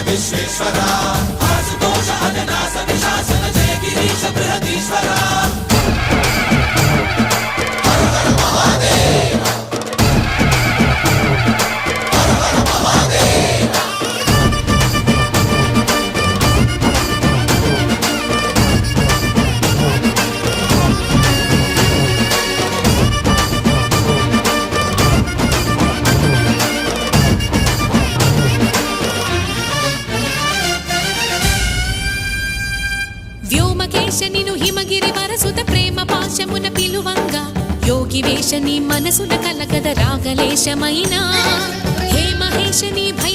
విశ్వేశ్వరా ఆశుతోష అజనాస విశాసన జయ గిరీశ బృహదీశ్వరా హర హర మహాదేవ హర హర మహాదేవ వ్యోమకేశనిను హిమగిరి వరసుత ప్రేమ పాశమున పిలువంగా యోగి వేషని మనసున కలకద రాగలేశమైనా హే మహేశని భయ